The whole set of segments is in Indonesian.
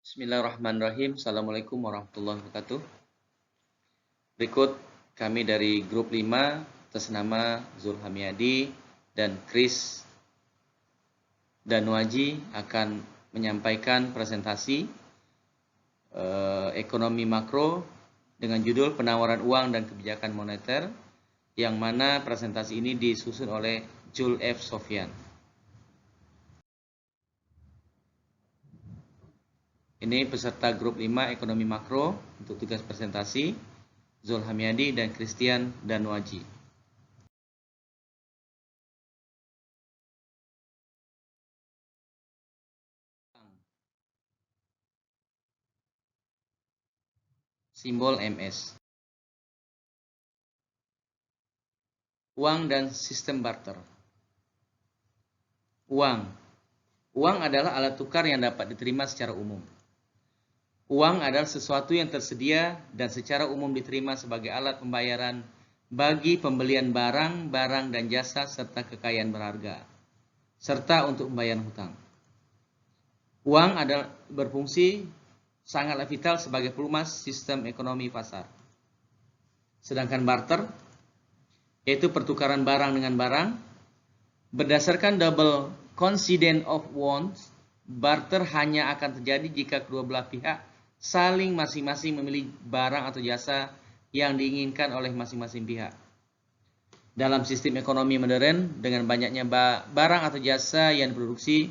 Bismillahirrahmanirrahim. Assalamualaikum warahmatullahi wabarakatuh. Berikut kami dari grup 5 atas nama Zulhamiadi dan Chris Danuaji akan menyampaikan presentasi ekonomi makro dengan judul penawaran uang dan kebijakan moneter, yang mana presentasi ini disusun oleh Jul F. Sofyan. Ini peserta grup 5 ekonomi makro untuk tugas presentasi, Zulhamiadi dan Christian Danuaji. Simbol MS. Uang dan sistem barter. Uang adalah alat tukar yang dapat diterima secara umum. Uang adalah sesuatu yang tersedia dan secara umum diterima sebagai alat pembayaran bagi pembelian barang dan jasa serta kekayaan berharga, serta untuk pembayaran hutang. Uang adalah berfungsi sangatlah vital sebagai pelumas sistem ekonomi pasar. Sedangkan barter, yaitu pertukaran barang dengan barang, berdasarkan double coincidence of wants, barter hanya akan terjadi jika kedua belah pihak saling masing-masing memilih barang atau jasa yang diinginkan oleh masing-masing pihak. Dalam sistem ekonomi modern, dengan banyaknya barang atau jasa yang diproduksi,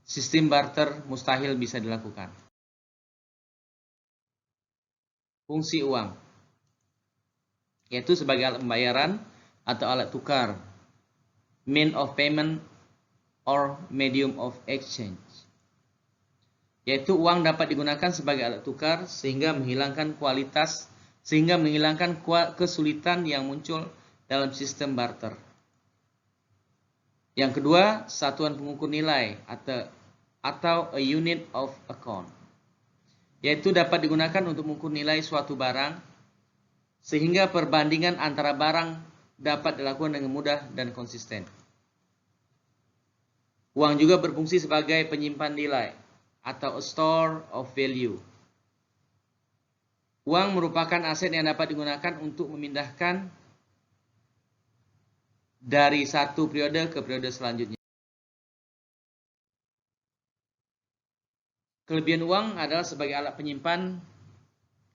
sistem barter mustahil bisa dilakukan. Fungsi uang, yaitu sebagai alat pembayaran atau alat tukar, mean of payment or medium of exchange. Yaitu uang dapat digunakan sebagai alat tukar sehingga menghilangkan kesulitan yang muncul dalam sistem barter. Yang kedua, satuan pengukur nilai atau a unit of account, yaitu dapat digunakan untuk mengukur nilai suatu barang sehingga perbandingan antara barang dapat dilakukan dengan mudah dan konsisten. Uang juga berfungsi sebagai penyimpan nilai atau a store of value. Uang merupakan aset yang dapat digunakan untuk memindahkan dari satu periode ke periode selanjutnya. Kelebihan uang adalah sebagai alat penyimpan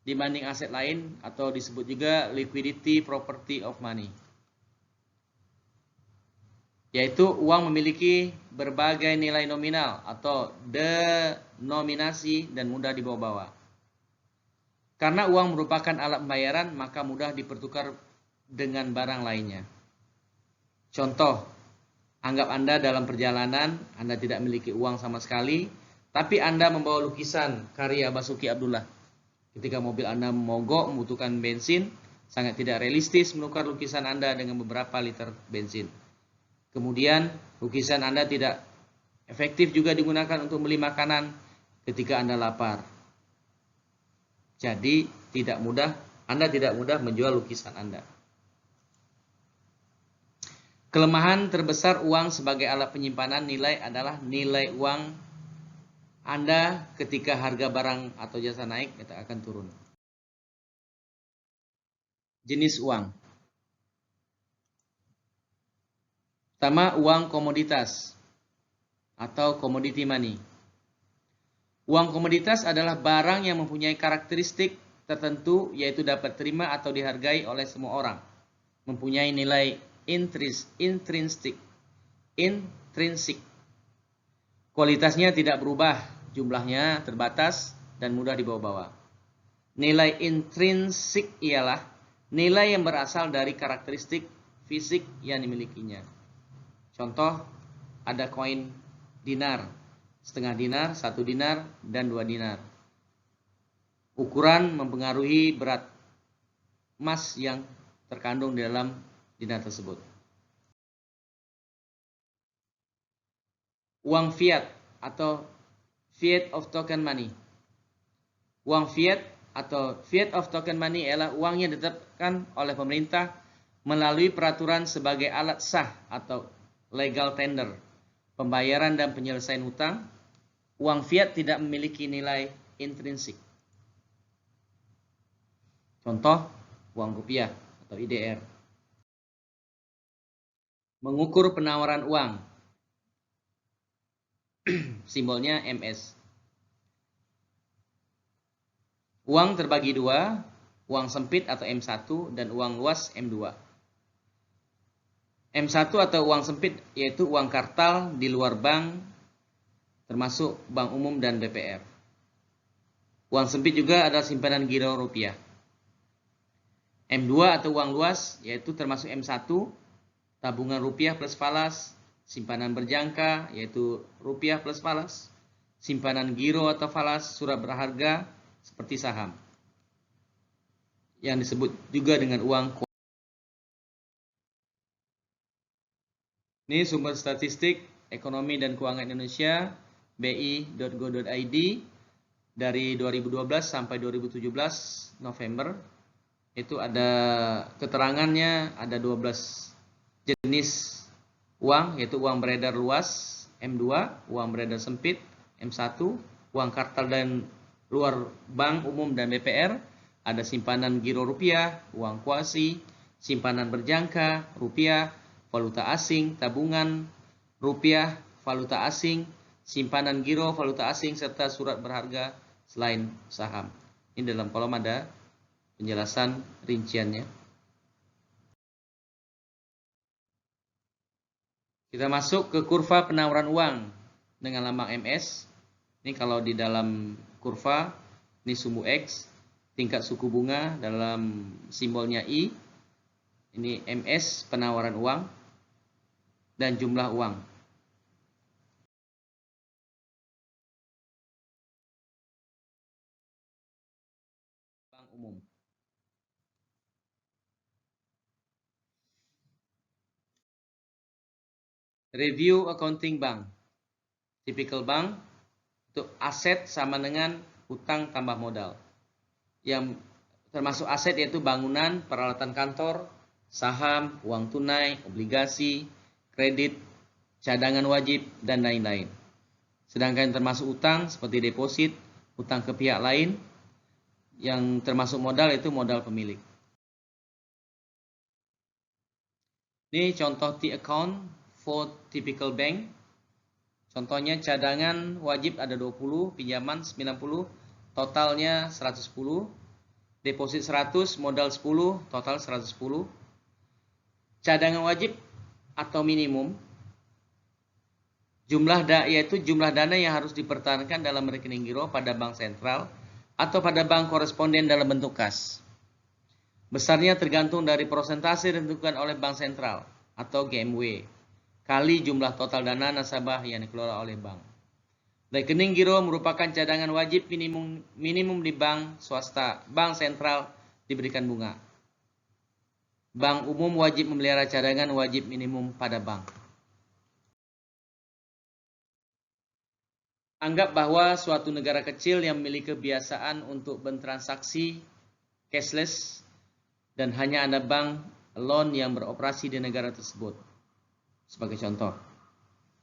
dibanding aset lain, atau disebut juga liquidity property of money. Yaitu uang memiliki berbagai nilai nominal atau denominasi dan mudah dibawa-bawa. Karena uang merupakan alat pembayaran, maka mudah dipertukar dengan barang lainnya. Contoh, anggap Anda dalam perjalanan, Anda tidak memiliki uang sama sekali, tapi Anda membawa lukisan karya Basuki Abdullah. Ketika mobil Anda mogok membutuhkan bensin, sangat tidak realistis menukar lukisan Anda dengan beberapa liter bensin. Kemudian, lukisan Anda tidak efektif juga digunakan untuk beli makanan ketika Anda lapar. Jadi, Anda tidak mudah menjual lukisan Anda. Kelemahan terbesar uang sebagai alat penyimpanan nilai adalah nilai uang Anda ketika harga barang atau jasa naik, itu akan turun. Jenis uang. Pertama, uang komoditas atau commodity money. Uang komoditas adalah barang yang mempunyai karakteristik tertentu, yaitu dapat terima atau dihargai oleh semua orang, mempunyai nilai intrinsik, kualitasnya tidak berubah, jumlahnya terbatas dan mudah dibawa-bawa. Nilai intrinsik ialah nilai yang berasal dari karakteristik fisik yang dimilikinya. Contoh, ada koin dinar, setengah dinar, 1 dinar, dan 2 dinar. Ukuran mempengaruhi berat emas yang terkandung di dalam dinar tersebut. Uang fiat atau fiat of token money. Uang fiat atau fiat of token money ialah uang yang ditetapkan oleh pemerintah melalui peraturan sebagai alat sah atau legal tender, pembayaran dan penyelesaian hutang, Uang fiat tidak memiliki nilai intrinsik. Contoh, uang rupiah atau IDR. Mengukur penawaran uang. Simbolnya MS. Uang terbagi dua, uang sempit atau M1 dan uang luas M2. M1 atau uang sempit yaitu uang kartal di luar bank, termasuk bank umum dan BPR. Uang sempit juga adalah simpanan giro rupiah. M2 atau uang luas yaitu termasuk M1, tabungan rupiah plus falas, simpanan berjangka yaitu rupiah plus falas, simpanan giro atau falas, surat berharga seperti saham, yang disebut juga dengan uang. Ini sumber statistik ekonomi dan keuangan Indonesia, bi.go.id, dari 2012 sampai 2017 November. Itu ada keterangannya, ada 12 jenis uang, yaitu uang beredar luas M2, uang beredar sempit M1, uang kartal dan luar bank umum dan BPR, ada simpanan giro rupiah, uang kuasi, simpanan berjangka rupiah, valuta asing, tabungan rupiah, valuta asing, simpanan giro valuta asing, serta surat berharga selain saham. Ini dalam kolom ada penjelasan rinciannya. Kita masuk ke kurva penawaran uang dengan lambang MS. Ini kalau di dalam kurva, ini sumbu X, tingkat suku bunga dalam simbolnya I. Ini MS, penawaran uang, dan jumlah uang. Bank umum. Review accounting bank. Typical bank, untuk aset sama dengan utang tambah modal. Yang termasuk aset yaitu bangunan, peralatan kantor, saham, uang tunai, obligasi, kredit, cadangan wajib, dan lain-lain. Sedangkan termasuk utang seperti deposit, utang ke pihak lain, yang termasuk modal itu modal pemilik. Ini contoh T-account for typical bank. Contohnya cadangan wajib ada 20, pinjaman 90, totalnya 110, deposit 100, modal 10, total 110. Cadangan wajib atau minimum, yaitu jumlah dana yang harus dipertahankan dalam rekening giro pada bank sentral atau pada bank koresponden dalam bentuk kas. Besarnya tergantung dari persentase ditentukan oleh bank sentral atau GMW kali jumlah total dana nasabah yang dikelola oleh bank. Rekening giro merupakan cadangan wajib minimum di bank swasta. Bank sentral diberikan bunga. Bank umum wajib memelihara cadangan wajib minimum pada bank. Anggap bahwa suatu negara kecil yang memiliki kebiasaan untuk bertransaksi cashless dan hanya ada bank loan yang beroperasi di negara tersebut. Sebagai contoh,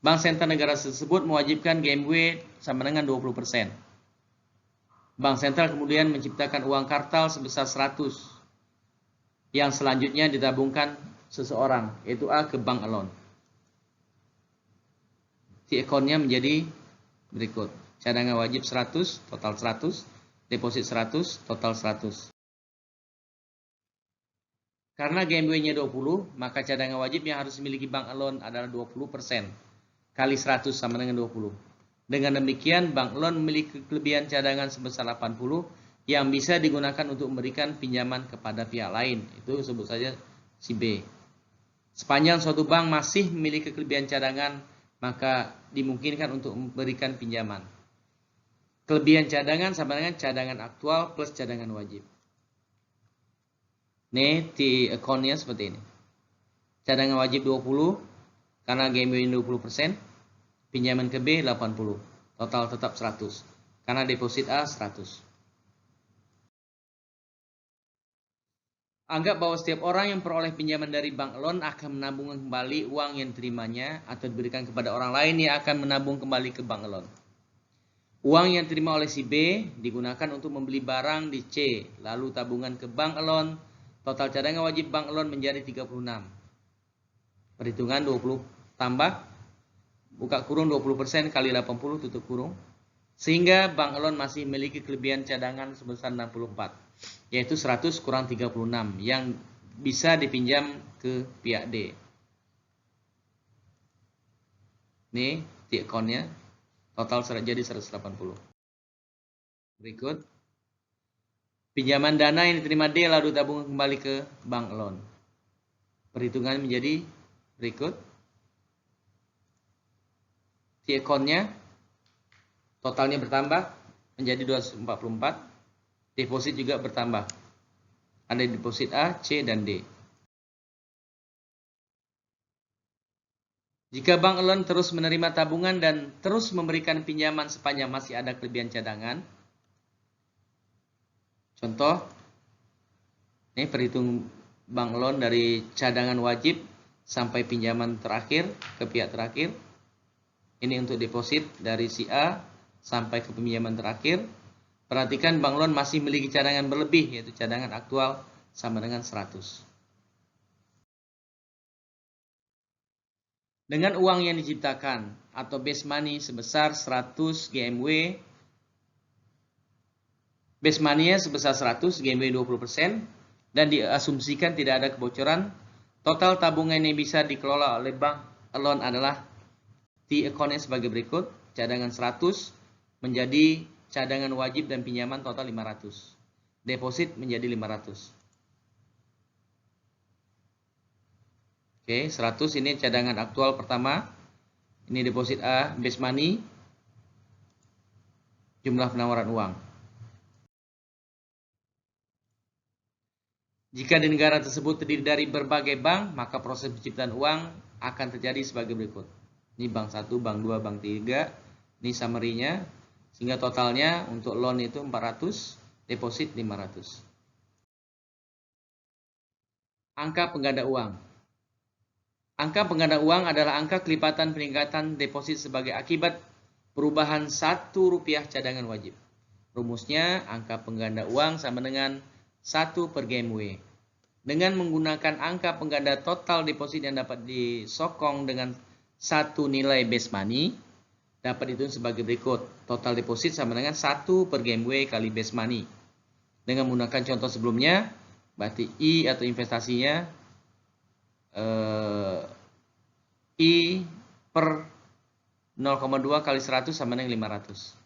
bank sentral negara tersebut mewajibkan GMW sama dengan 20%. Bank sentral kemudian menciptakan uang kartal sebesar 100 yang selanjutnya ditabungkan seseorang, yaitu A, ke bank alone. T-account-nya menjadi berikut. Cadangan wajib 100, total 100, deposit 100, total 100. Karena GMW-nya 20, maka cadangan wajib yang harus dimiliki bank alone adalah 20%. Kali 100 sama dengan 20. Dengan demikian, bank alone memiliki kelebihan cadangan sebesar 80 yang bisa digunakan untuk memberikan pinjaman kepada pihak lain. Itu sebut saja si B. Sepanjang suatu bank masih memiliki kelebihan cadangan, maka dimungkinkan untuk memberikan pinjaman. Kelebihan cadangan sama dengan cadangan aktual plus cadangan wajib. Ini T-account-nya seperti ini. Cadangan wajib 20, karena GMW 20%, pinjaman ke B 80, total tetap 100, karena deposit A 100. Anggap bahwa setiap orang yang peroleh pinjaman dari bank loan akan menabung kembali uang yang diterimanya atau diberikan kepada orang lain yang akan menabung kembali ke bank loan. Uang yang diterima oleh si B digunakan untuk membeli barang di C, lalu tabungan ke bank Elon, total cadangan wajib bank Elon menjadi 36. Perhitungan 20 tambah, buka kurung 20% kali 80 tutup kurung. Sehingga bank Elon masih memiliki kelebihan cadangan sebesar 64, yaitu 100 kurang 36 yang bisa dipinjam ke pihak D. Ini di akunnya, total jadi 180. Berikut, pinjaman dana yang diterima D lalu tabungan kembali ke bank Elon. Perhitungan menjadi berikut. Di akunnya, totalnya bertambah menjadi 244. Deposit juga bertambah. Ada deposit A, C, dan D. Jika Bank Elon terus menerima tabungan dan terus memberikan pinjaman sepanjang masih ada kelebihan cadangan. Contoh, ini perhitung Bank Elon dari cadangan wajib sampai pinjaman terakhir ke pihak terakhir. Ini untuk deposit dari si A sampai ke pinjaman terakhir. Perhatikan Bank Elon masih memiliki cadangan berlebih, yaitu cadangan aktual sama dengan 100. Dengan uang yang diciptakan atau base money sebesar 100 GMW, base money-nya sebesar 100 GMW 20% dan diasumsikan tidak ada kebocoran, total tabungan yang bisa dikelola oleh Bank Elon adalah di account-nya sebagai berikut. Cadangan 100 menjadi cadangan wajib dan pinjaman total 500. Deposit menjadi 500. Oke, 100 ini cadangan aktual pertama. Ini deposit A, base money. Jumlah penawaran uang. Jika di negara tersebut terdiri dari berbagai bank, maka proses penciptaan uang akan terjadi sebagai berikut. Ini bank 1, bank 2, bank 3. Ini summary-nya. Sehingga totalnya untuk loan itu 400, deposit 500. Angka pengganda uang. Angka pengganda uang adalah angka kelipatan peningkatan deposit sebagai akibat perubahan Rp1 cadangan wajib. Rumusnya, angka pengganda uang sama dengan 1 per GMW. Dengan menggunakan angka pengganda total deposit yang dapat disokong dengan satu nilai base money, dapat dihitung sebagai berikut. Total deposit sama dengan 1 per GMW kali base money. Dengan menggunakan contoh sebelumnya, berarti I atau investasinya I per 0,2 kali 100 sama dengan 500.